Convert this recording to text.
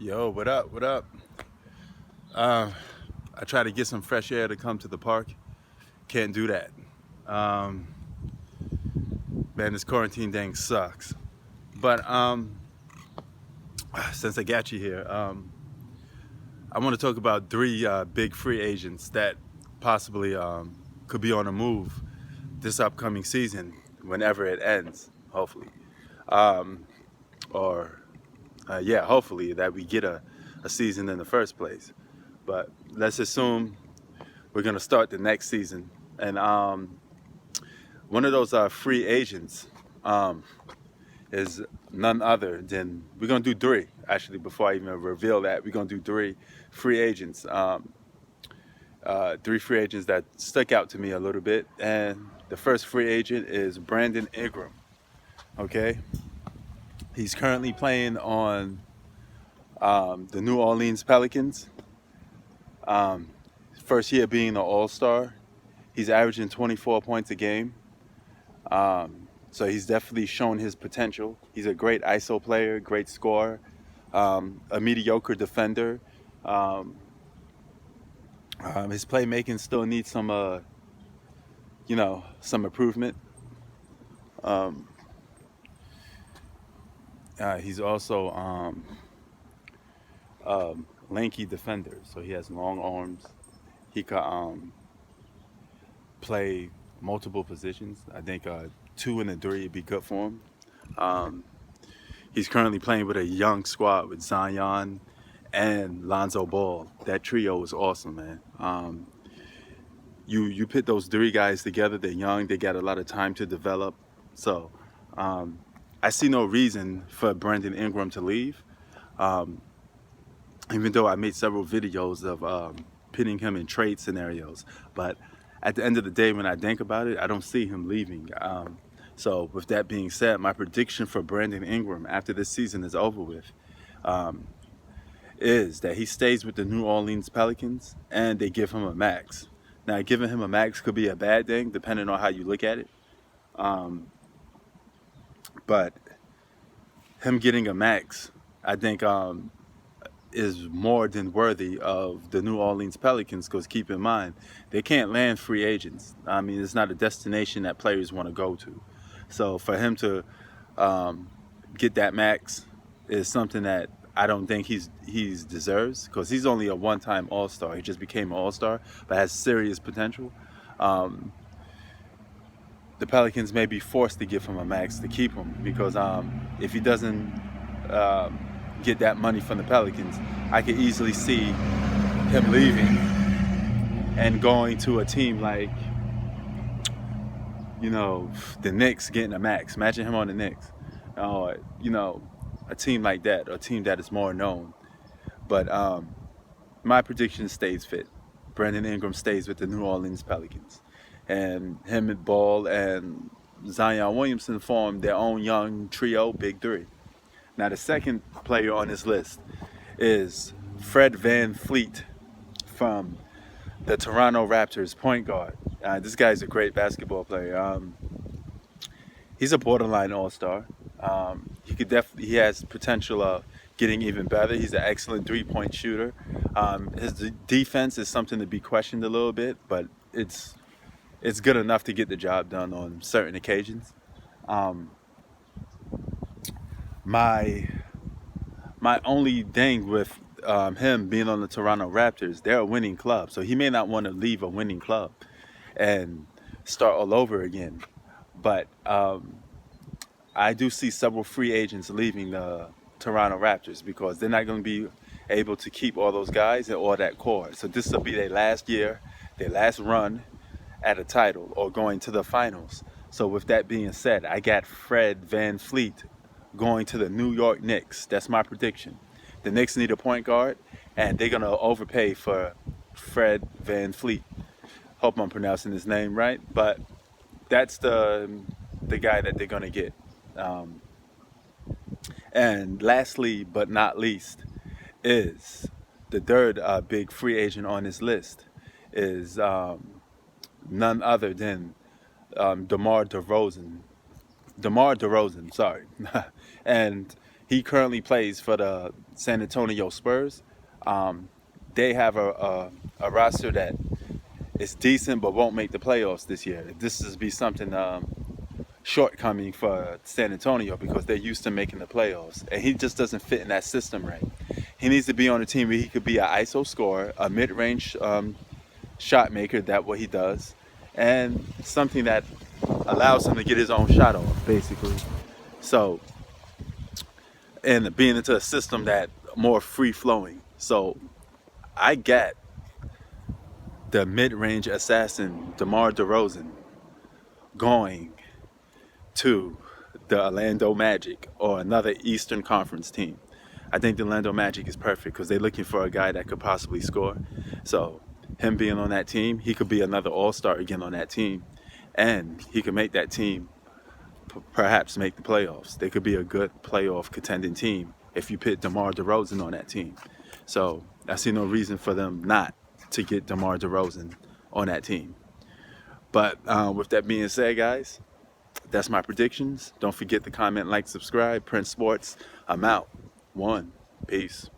Yo, what up? What up? Uh, I try to get some fresh air to come to the park. Can't do that. Um, Man, this quarantine thing sucks. But since I got you here, I want to talk about three big free agents that possibly could be on the move this upcoming season, whenever it ends. Hopefully, um, or yeah, hopefully that we get a season in the first place. But let's assume we're gonna start the next season, and one of those free agents um, is none other than we're gonna do three. Actually, before I even reveal that, we're gonna do three free agents. Three free agents that stuck out to me a little bit, and the first free agent is Brandon Ingram. Okay, he's currently playing on the New Orleans Pelicans. Um, First year being an All-Star, he's averaging 24 points a game. So he's definitely shown his potential. He's a great ISO player, great scorer, a mediocre defender. Um, his playmaking still needs some, some improvement. Um, he's also lanky defender, so he has long arms. He could play multiple positions. I think two and a three would be good for him. Um, he's currently playing with a young squad with Zion and Lonzo Ball. That trio is awesome, man. You put those three guys together. They're young. They got a lot of time to develop. So um, I see no reason for Brandon Ingram to leave. Um, Even though I made several videos of pitting him in trade scenarios, but at the end of the day, when I think about it, I don't see him leaving. So with that being said, my prediction for Brandon Ingram after this season is over with um, is that he stays with the New Orleans Pelicans and they give him a max. Now, giving him a max could be a bad thing depending on how you look at it. Um, but him getting a max, I think, is more than worthy of the New Orleans Pelicans, because keep in mind, they can't land free agents. I mean, it's not a destination that players want to go to. So for him to um, get that max is something that I don't think he's deserves, because he's only a one-time All-Star. He just became an All-Star, but has serious potential. Um, the Pelicans may be forced to give him a max to keep him, because if he doesn't um, get that money from the Pelicans, I could easily see him leaving and going to a team like, the Knicks getting a max. Imagine him on the Knicks. Or, a team like that, or a team that is more known. But my prediction stays fit. Brandon Ingram stays with the New Orleans Pelicans. And him and Ball and Zion Williamson form their own young trio, Big Three. Now, the second player on this list is Fred VanVleet from the Toronto Raptors, point guard. This guy's a great basketball player. He's a borderline all-star. He has potential of getting even better. He's an excellent three-point shooter. His defense is something to be questioned a little bit, but it's good enough to get the job done on certain occasions. Um, my my only thing with him being on the Toronto Raptors, they're a winning club, so he may not want to leave a winning club and start all over again. But I do see several free agents leaving the Toronto Raptors, because they're not going to be able to keep all those guys and all that core. So this will be their last year, their last run at a title or going to the finals. So with that being said, I got Fred VanVleet going to the New York Knicks. That's my prediction. The Knicks need a point guard, and they're going to overpay for Fred VanVleet. Hope I'm pronouncing his name right, but that's the guy that they're going to get. And lastly, but not least, is the third big free agent on this list is none other than DeMar DeRozan. DeMar DeRozan, sorry. And He currently plays for the San Antonio Spurs. They have a roster that is decent but won't make the playoffs this year. This is be something shortcoming for San Antonio because they're used to making the playoffs, and he just doesn't fit in that system right. He needs to be on a team where he could be an ISO scorer, a mid-range shot maker. That's what he does, and something that allows him to get his own shot off, basically. So, and being into a system that more free-flowing. So, I get the mid-range assassin DeMar DeRozan going to the Orlando Magic or another Eastern Conference team. I think the Orlando Magic is perfect because they're looking for a guy that could possibly score. So him being on that team, he could be another all-star again on that team, and he could make that team perhaps make the playoffs. They could be a good playoff contending team if you put DeMar DeRozan on that team. So I see no reason for them not to get DeMar DeRozan on that team. But with that being said, guys, that's my predictions. Don't forget to comment, like, subscribe. Prince Sports, I'm out. Peace.